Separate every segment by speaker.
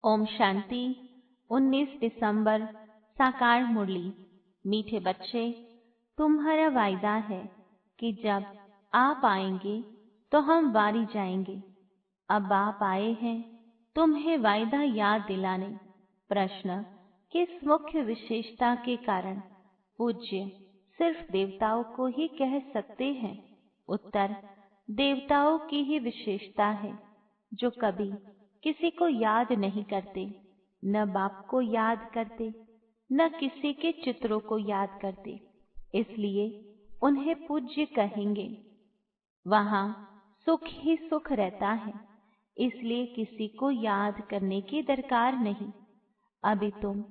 Speaker 1: ओम शांति। 19 दिसंबर साकार मुरली। मीठे बच्चे, तुम्हारा वायदा है कि जब आप आएंगे तो हम वारी जाएंगे। अब आप आए हैं तुम्हें वायदा याद दिलाने। प्रश्न, किस मुख्य विशेषता के कारण पूज्य सिर्फ देवताओं को ही कह सकते हैं? उत्तर, देवताओं की ही विशेषता है जो कभी किसी को याद नहीं करते, न बाप को याद करते, न किसी के चित्रों को याद करते, इसलिए उन्हें पूज्य कहेंगे। वहां सुख ही सुख रहता है, इसलिए किसी को याद करने की दरकार नहीं। अभी तुम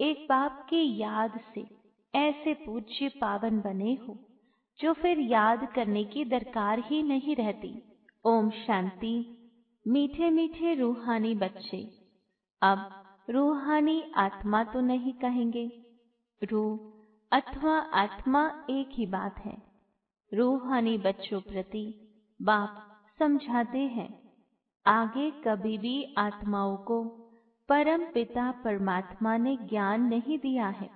Speaker 1: एक बाप की याद से ऐसे पूज्य पावन बने हो जो फिर याद करने की दरकार ही नहीं रहती। ओम शांति। मीठे मीठे रूहानी बच्चे, अब रूहानी आत्मा तो नहीं कहेंगे। रूह अथवा आत्मा एक ही बात है। रूहानी बच्चों प्रति बाप समझाते हैं, आगे कभी भी आत्माओं को परम पिता परमात्मा ने ज्ञान नहीं दिया है।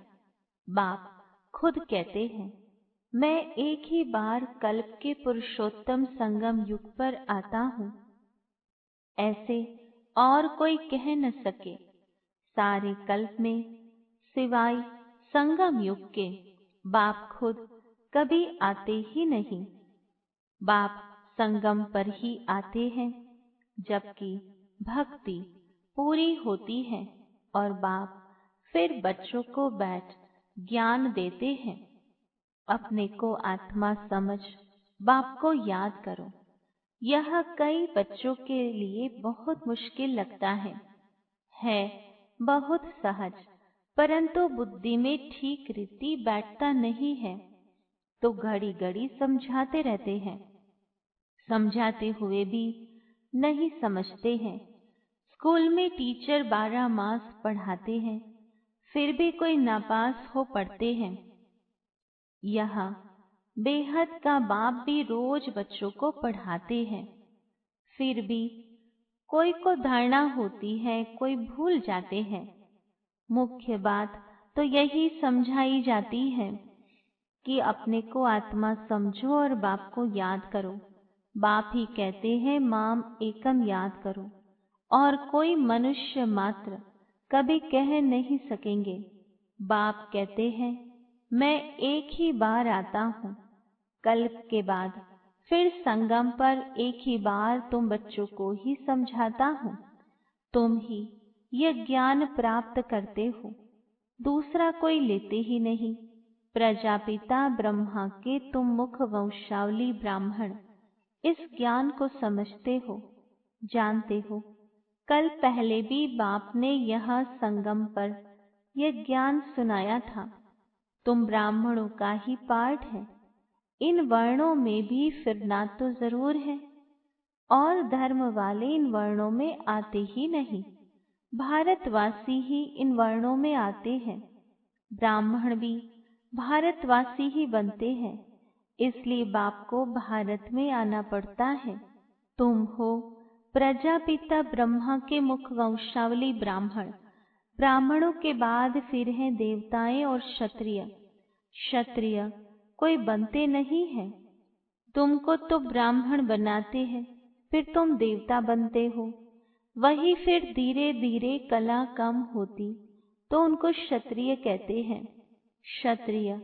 Speaker 1: बाप खुद कहते हैं, मैं एक ही बार कल्प के पुरुषोत्तम संगम युग पर आता हूँ, ऐसे और कोई कह न सके। सारे कल्प में सिवाय संगम युग के बाप खुद कभी आते ही नहीं। बाप संगम पर ही आते हैं जबकि भक्ति पूरी होती है और बाप फिर बच्चों को बैठ ज्ञान देते हैं। अपने को आत्मा समझ बाप को याद करो। यह कई बच्चों के लिए बहुत मुश्किल लगता है बहुत सहज, परंतु बुद्धि में ठीक रीति बैठता नहीं है, तो घड़ी घड़ी समझाते रहते हैं, समझाते हुए भी नहीं समझते हैं। स्कूल में टीचर 12 मास पढ़ाते हैं, फिर भी कोई नापास हो पढ़ते हैं। यह बेहद का बाप भी रोज बच्चों को पढ़ाते हैं, फिर भी कोई को धारणा होती है, कोई भूल जाते हैं। मुख्य बात तो यही समझाई जाती है कि अपने को आत्मा समझो और बाप को याद करो। बाप ही कहते हैं माम एकम याद करो, और कोई मनुष्य मात्र कभी कह नहीं सकेंगे। बाप कहते हैं मैं एक ही बार आता हूँ, कल्प के बाद फिर संगम पर एक ही बार तुम बच्चों को ही समझाता हूँ। तुम ही यह ज्ञान प्राप्त करते हो, दूसरा कोई लेते ही नहीं। प्रजापिता ब्रह्मा के तुम मुख वंशावली ब्राह्मण इस ज्ञान को समझते हो, जानते हो। कल पहले भी बाप ने यह संगम पर यह ज्ञान सुनाया था। तुम ब्राह्मणों का ही पार्ट है, इन वर्णों में भी फिरना तो जरूर है, और धर्म वाले इन वर्णों में आते ही नहीं, भारतवासी ही इन वर्णों में आते हैं। ब्राह्मण भी भारतवासी ही बनते हैं, इसलिए बाप को भारत में आना पड़ता है। तुम हो प्रजापिता ब्रह्मा के मुख वंशावली ब्राह्मण। ब्राह्मणों के बाद फिर हैं देवताएं और क्षत्रिय। क्षत्रिय कोई बनते नहीं है, तुमको तो ब्राह्मण बनाते हैं, फिर तुम देवता बनते हो। वही फिर धीरे धीरे कला कम होती तो उनको क्षत्रिय कहते हैं। क्षत्रिय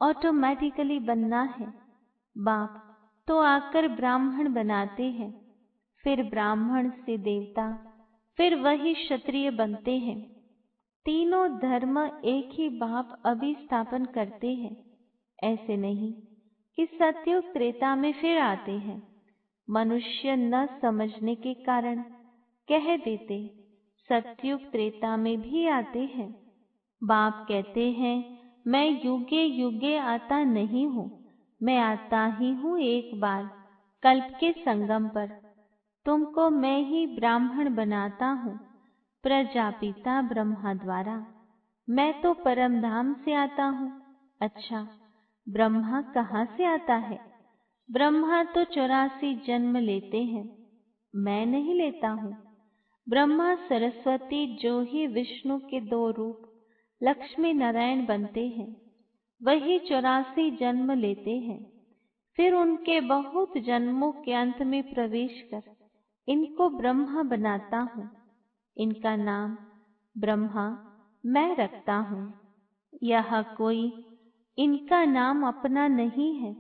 Speaker 1: ऑटोमेटिकली बनना है। बाप तो आकर ब्राह्मण बनाते हैं, फिर ब्राह्मण से देवता, फिर वही क्षत्रिय बनते हैं। तीनों धर्म एक ही बाप अभी स्थापन करते हैं। ऐसे नहीं कि सतयुग त्रेता में फिर आते हैं। मनुष्य न समझने के कारण कह देते सतयुग त्रेता में भी आते हैं। बाप कहते हैं मैं युगे युगे आता नहीं हूँ, मैं आता ही हूँ एक बार कल्प के संगम पर। तुमको मैं ही ब्राह्मण बनाता हूँ प्रजापिता ब्रह्मा द्वारा। मैं तो परम धाम से आता हूँ। अच्छा, ब्रह्मा कहाँ से आता है? ब्रह्मा तो 84 जन्म लेते हैं, मैं नहीं लेता हूँ। ब्रह्मा सरस्वती जो ही विष्णु के 2 रूप लक्ष्मी नारायण बनते हैं, वही 84 जन्म लेते हैं। फिर उनके बहुत जन्मों के अंत में प्रवेश कर इनको ब्रह्मा बनाता हूँ। इनका नाम ब्रह्मा मैं रखता हूँ। यह कोई इनका नाम अपना नहीं है।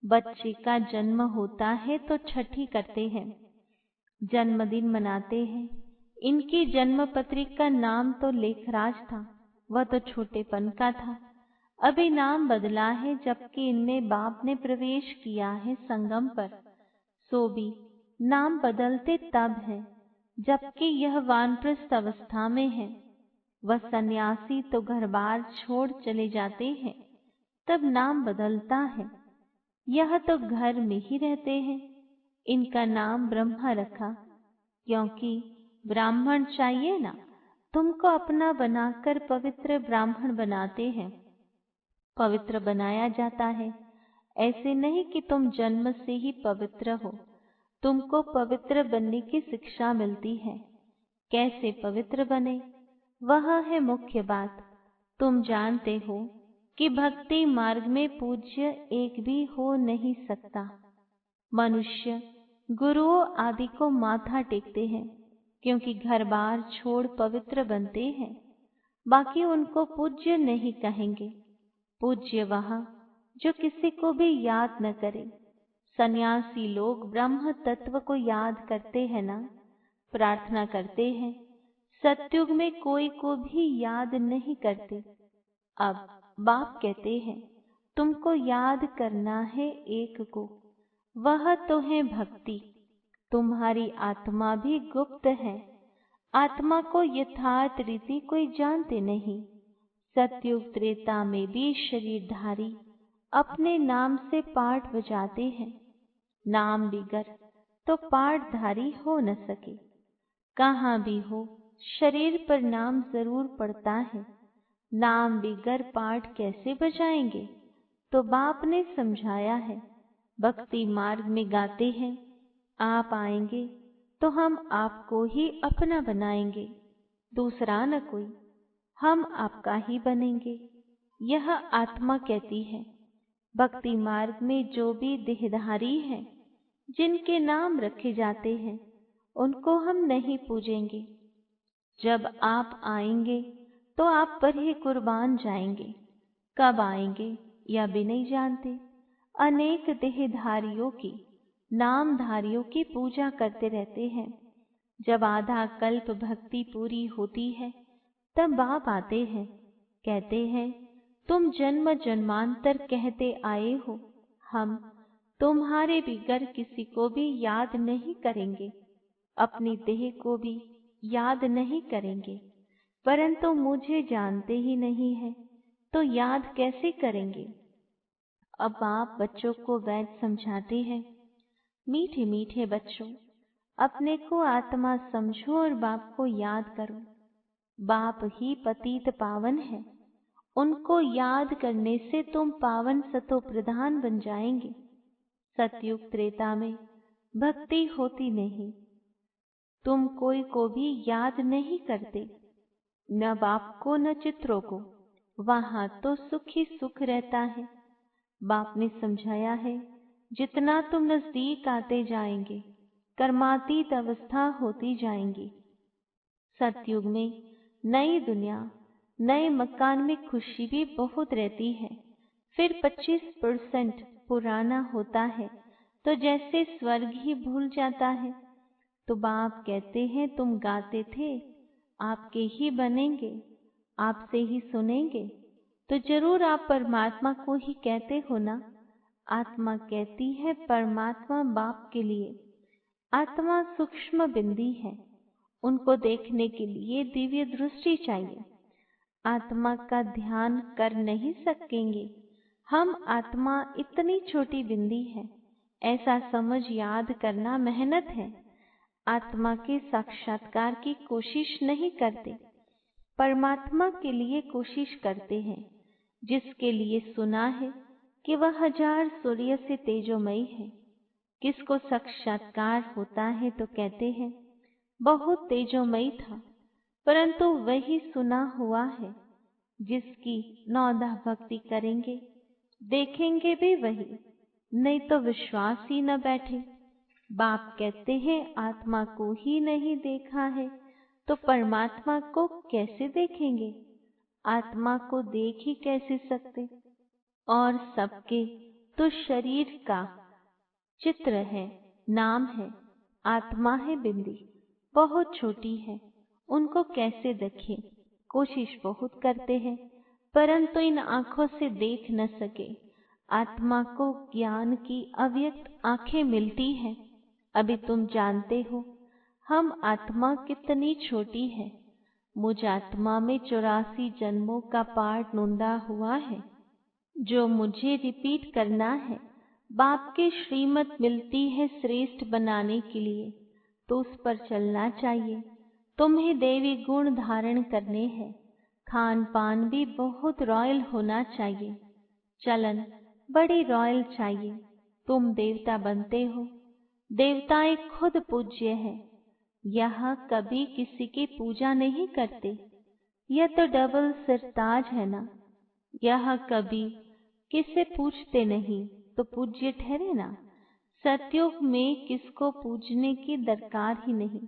Speaker 1: बच्चे का जन्म होता है तो छठी करते हैं, जन्मदिन मनाते हैं। इनकी जन्म पत्रिका का नाम तो लेखराज था, वह तो छोटेपन का था। अभी नाम बदला है, जबकि इनमें बाप ने प्रवेश किया है संगम पर। सो भी नाम बदलते तब है जबकि यह वानप्रस्थ अवस्था में है। वह सन्यासी तो घर बार छोड़ चले जाते हैं, तब नाम बदलता है। यह तो घर में ही रहते हैं। इनका नाम ब्रह्मा रखा, क्योंकि ब्राह्मण चाहिए ना। तुमको अपना बनाकर पवित्र ब्राह्मण बनाते हैं, पवित्र बनाया जाता है। ऐसे नहीं कि तुम जन्म से ही पवित्र हो, तुमको पवित्र बनने की शिक्षा मिलती है। कैसे पवित्र बने, वह है मुख्य बात। तुम जानते हो कि भक्ति मार्ग में पूज्य एक भी हो नहीं सकता। मनुष्य गुरुओं आदि को माथा टेकते हैं, क्योंकि घर बार छोड़ पवित्र बनते हैं। बाकी उनको पूज्य नहीं कहेंगे। पूज्य वह जो किसी को भी याद न करे। सन्यासी लोग ब्रह्म तत्व को याद करते हैं ना, प्रार्थना करते हैं। सतयुग में कोई को भी याद नहीं करते। अब बाप कहते हैं तुमको याद करना है एक को, वह तो है भक्ति। तुम्हारी आत्मा भी गुप्त है, आत्मा को यथार्थ रीति कोई जानते नहीं। सतयुग त्रेता में भी शरीरधारी अपने नाम से पाठ बजाते हैं। नाम बिगर तो पाठधारी हो न सके। कहाँ भी हो शरीर पर नाम जरूर पड़ता है। नाम बिगर पाठ कैसे बजाएंगे? तो बाप ने समझाया है। भक्ति मार्ग में गाते हैं, आप आएंगे तो हम आपको ही अपना बनाएंगे, दूसरा न कोई, हम आपका ही बनेंगे। यह आत्मा कहती है। भक्ति मार्ग में जो भी देहधारी हैं, जिनके नाम रखे जाते हैं, उनको हम नहीं पूजेंगे। जब आप आएंगे तो आप पर ही कुर्बान जाएंगे। कब आएंगे यह भी नहीं जानते। अनेक देहधारियों की, नामधारियों की पूजा करते रहते हैं। जब आधा कल्प भक्ति पूरी होती है, तब बाप आते हैं, कहते हैं तुम जन्म जन्मांतर कहते आए हो, हम तुम्हारे बिगर किसी को भी याद नहीं करेंगे, अपनी देह को भी याद नहीं करेंगे। परंतु मुझे जानते ही नहीं है, तो याद कैसे करेंगे? अब आप बच्चों को वैद समझाते हैं। मीठे मीठे बच्चों, अपने को आत्मा समझो और बाप को याद करो। बाप ही पतित पावन है। उनको याद करने से तुम पावन सतो प्रधान बन जाएंगे। सतयुग त्रेता में भक्ति होती नहीं। तुम कोई को भी याद नहीं करते, न बाप को न चित्रों को। वहां तो सुख ही सुख रहता है। बाप ने समझाया है, जितना तुम नजदीक आते जाएंगे, कर्मातीत अवस्था होती जाएंगी। सतयुग में नई दुनिया, नए मकान में खुशी भी बहुत रहती है। फिर 25% पुराना होता है, तो जैसे स्वर्ग ही भूल जाता है। तो बाप कहते हैं तुम गाते थे, आपके ही बनेंगे, आपसे ही सुनेंगे। तो जरूर आप परमात्मा को ही कहते हो ना। आत्मा कहती है परमात्मा बाप के लिए। आत्मा सूक्ष्म बिंदी है, उनको देखने के लिए दिव्य दृष्टि चाहिए। आत्मा का ध्यान कर नहीं सकेंगे हम। आत्मा इतनी छोटी बिंदी है, ऐसा समझ याद करना मेहनत है। आत्मा के साक्षात्कार की कोशिश नहीं करते, परमात्मा के लिए कोशिश करते हैं। जिसके लिए सुना है कि वह 1000 सूर्य से तेजोमयी है। किसको साक्षात्कार होता है तो कहते हैं बहुत तेजोमयी था, परंतु वही सुना हुआ है जिसकी नौदह भक्ति करेंगे, देखेंगे भी वही, नहीं तो विश्वास ही न बैठे। बाप कहते हैं आत्मा को ही नहीं देखा है तो परमात्मा को कैसे देखेंगे? आत्मा को देख ही कैसे सकते? और सबके तो शरीर का चित्र है, नाम है, आत्मा है बिंदी, बहुत छोटी है, उनको कैसे देखें? कोशिश बहुत करते हैं, परंतु इन आँखों से देख न सके। आत्मा को ज्ञान की अव्यक्त आँखें मिलती हैं। अभी तुम जानते हो हम आत्मा कितनी छोटी है। मुझ आत्मा में 84 जन्मों का पाठ नोंदा हुआ है, जो मुझे रिपीट करना है। बाप की श्रीमत मिलती है श्रेष्ठ बनाने के लिए, तो उस पर चलना चाहिए। तुम्हें देवी गुण धारण करने हैं, खान पान भी बहुत रॉयल होना चाहिए, चलन बड़ी रॉयल चाहिए। तुम देवता बनते हो, देवताएं खुद पूज्य है। यह कभी किसी की पूजा नहीं करते, यह तो डबल सिरताज है ना। यह कभी किसे पूछते नहीं तो पूज्य ठहरे ना। सतयुग में किसको पूजने की दरकार ही नहीं।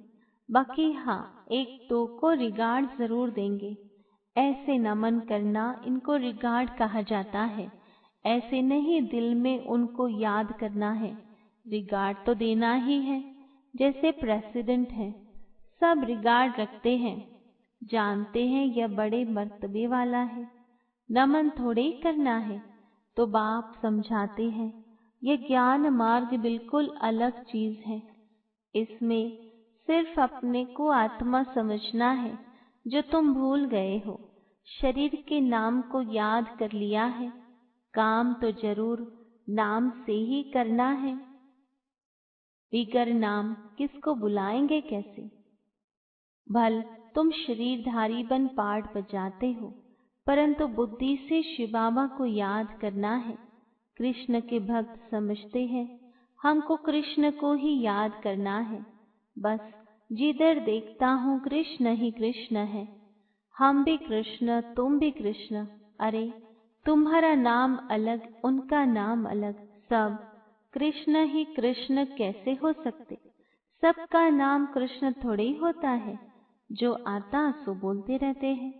Speaker 1: बाकी हाँ, एक दो को रिगार्ड जरूर देंगे। ऐसे नमन करना, इनको रिगार्ड कहा जाता है। ऐसे नहीं दिल में उनको याद करना है, रिगार्ड तो देना ही है। जैसे प्रेसिडेंट है, सब रिगार्ड रखते हैं, जानते हैं यह बड़े मर्तबे वाला है, नमन थोड़े ही करना है। तो बाप समझाते हैं यह ज्ञान मार्ग बिल्कुल अलग चीज है। इसमें सिर्फ अपने को आत्मा समझना है, जो तुम भूल गए हो। शरीर के नाम को याद कर लिया है, काम तो जरूर नाम से ही करना है। बिगर नाम किसको बुलाएंगे कैसे? भल तुम शरीरधारी बन पाठ बजाते हो, परंतु बुद्धि से शिव बाबा को याद करना है। कृष्ण के भक्त समझते हैं हमको कृष्ण को ही याद करना है। बस जिधर देखता हूँ कृष्ण ही कृष्ण है। हम भी कृष्ण, तुम भी कृष्ण। अरे तुम्हारा नाम अलग, उनका नाम अलग, सब कृष्ण ही कृष्ण कैसे हो सकते? सबका नाम कृष्ण थोड़े ही होता है। जो आता सो बोलते रहते हैं।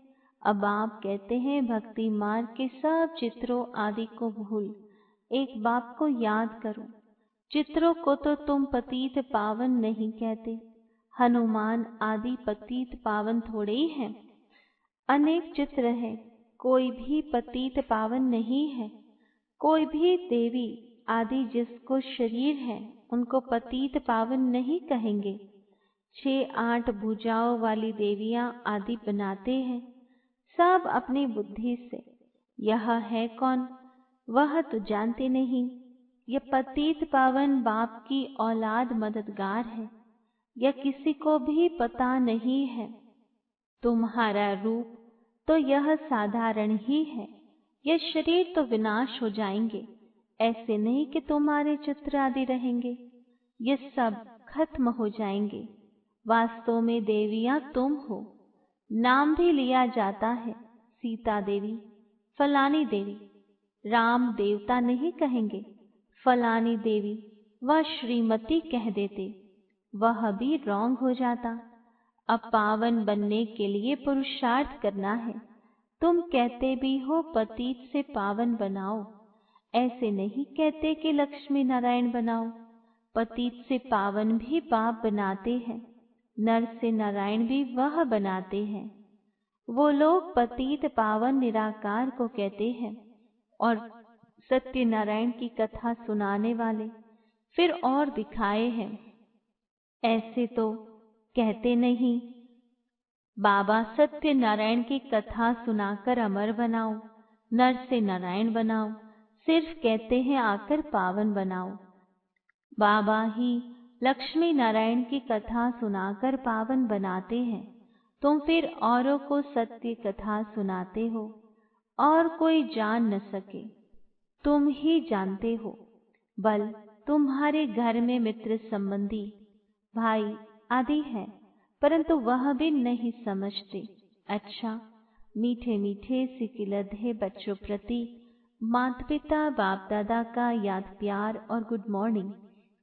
Speaker 1: अब आप कहते हैं भक्ति मार्ग के सब चित्रों आदि को भूल एक बाप को याद करो। चित्रों को तो तुम पतित पावन नहीं कहते, हनुमान आदि पतित पावन थोड़े ही हैं। अनेक चित्र हैं, कोई भी पतित पावन नहीं है। कोई भी देवी आदि जिसको शरीर है उनको पतित पावन नहीं कहेंगे। 6-8 भुजाओं वाली देवियां आदि बनाते हैं, सब अपनी बुद्धि से। यह है कौन, वह तो जानते नहीं। यह पतित पावन बाप की औलाद मददगार है, यह किसी को भी पता नहीं है। तुम्हारा रूप तो यह साधारण ही है, यह शरीर तो विनाश हो जाएंगे। ऐसे नहीं कि तुम्हारे चित्र आदि रहेंगे, ये सब खत्म हो जाएंगे। वास्तव में देवियां तुम हो। नाम भी लिया जाता है, सीता देवी, फलानी देवी। राम देवता नहीं कहेंगे, फलानी देवी, वह श्रीमती कह देते, वह भी रॉन्ग हो जाता। अब पावन बनने के लिए पुरुषार्थ करना है। तुम कहते भी हो पतित से पावन बनाओ, ऐसे नहीं कहते कि लक्ष्मी नारायण बनाओ। पतित से पावन भी बाप बनाते हैं, नर से नारायण भी वह बनाते हैं। वो लोग पतित पावन निराकार को कहते हैं और सत्यनारायण की कथा सुनाने वाले फिर और दिखाए हैं। ऐसे तो कहते नहीं बाबा सत्यनारायण की कथा सुनाकर अमर बनाओ, नर से नारायण बनाओ। सिर्फ कहते हैं आकर पावन बनाओ। बाबा ही लक्ष्मी नारायण की कथा सुनाकर पावन बनाते हैं। तुम फिर औरों को सत्य कथा सुनाते हो और कोई जान न सके, तुम ही जानते हो। बल तुम्हारे घर में मित्र संबंधी भाई आदि हैं, परंतु वह भी नहीं समझते। अच्छा, मीठे मीठे सिकिलधे बच्चों प्रति माता पिता बाप दादा का याद प्यार और गुड मॉर्निंग।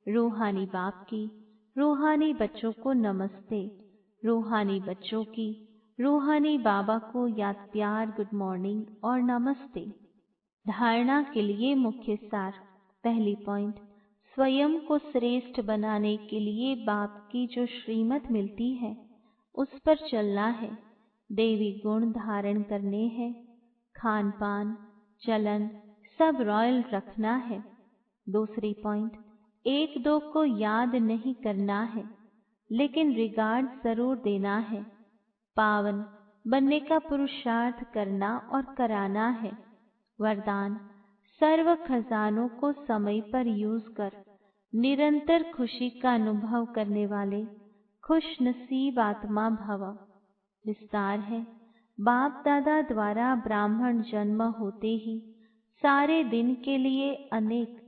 Speaker 1: रूहानी बाप की रूहानी बच्चों को नमस्ते। रूहानी बच्चों की रूहानी बाबा को याद प्यार, गुड मॉर्निंग और नमस्ते। धारणा के लिए मुख्य सार। पहली पॉइंट, स्वयं को श्रेष्ठ बनाने के लिए बाप की जो श्रीमत मिलती है उस पर चलना है। देवी गुण धारण करने हैं। खान पान चलन सब रॉयल रखना है। दूसरी पॉइंट, एक दो को याद नहीं करना है, लेकिन रिगार्ड जरूर देना है। पावन बनने का पुरुषार्थ करना और कराना है। वरदान, सर्व खजानों को समय पर यूज कर निरंतर खुशी का अनुभव करने वाले खुश नसीब आत्मा भव। विस्तार है, बाप दादा द्वारा ब्राह्मण जन्म होते ही सारे दिन के लिए अनेक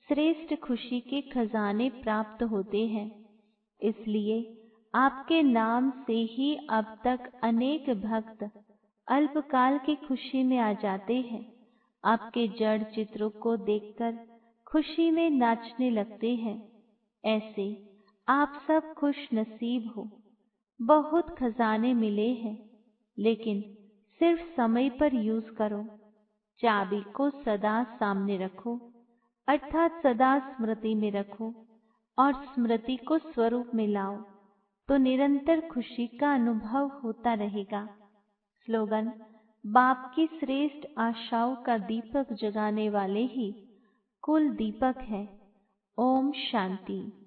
Speaker 1: श्रेष्ठ खुशी के खजाने प्राप्त होते हैं। इसलिए आपके नाम से ही अब तक अनेक भक्त अल्पकाल की खुशी में आ जाते हैं। आपके जड़ चित्रों को देखकर खुशी में नाचने लगते हैं। ऐसे आप सब खुश नसीब हो। बहुत खजाने मिले हैं, लेकिन सिर्फ समय पर यूज करो। चाबी को सदा सामने रखो, अर्थात सदा स्मृति में रखो और स्मृति को स्वरूप में लाओ, तो निरंतर खुशी का अनुभव होता रहेगा। स्लोगन, बाप की श्रेष्ठ आशाओं का दीपक जगाने वाले ही कुल दीपक है। ओम शांति।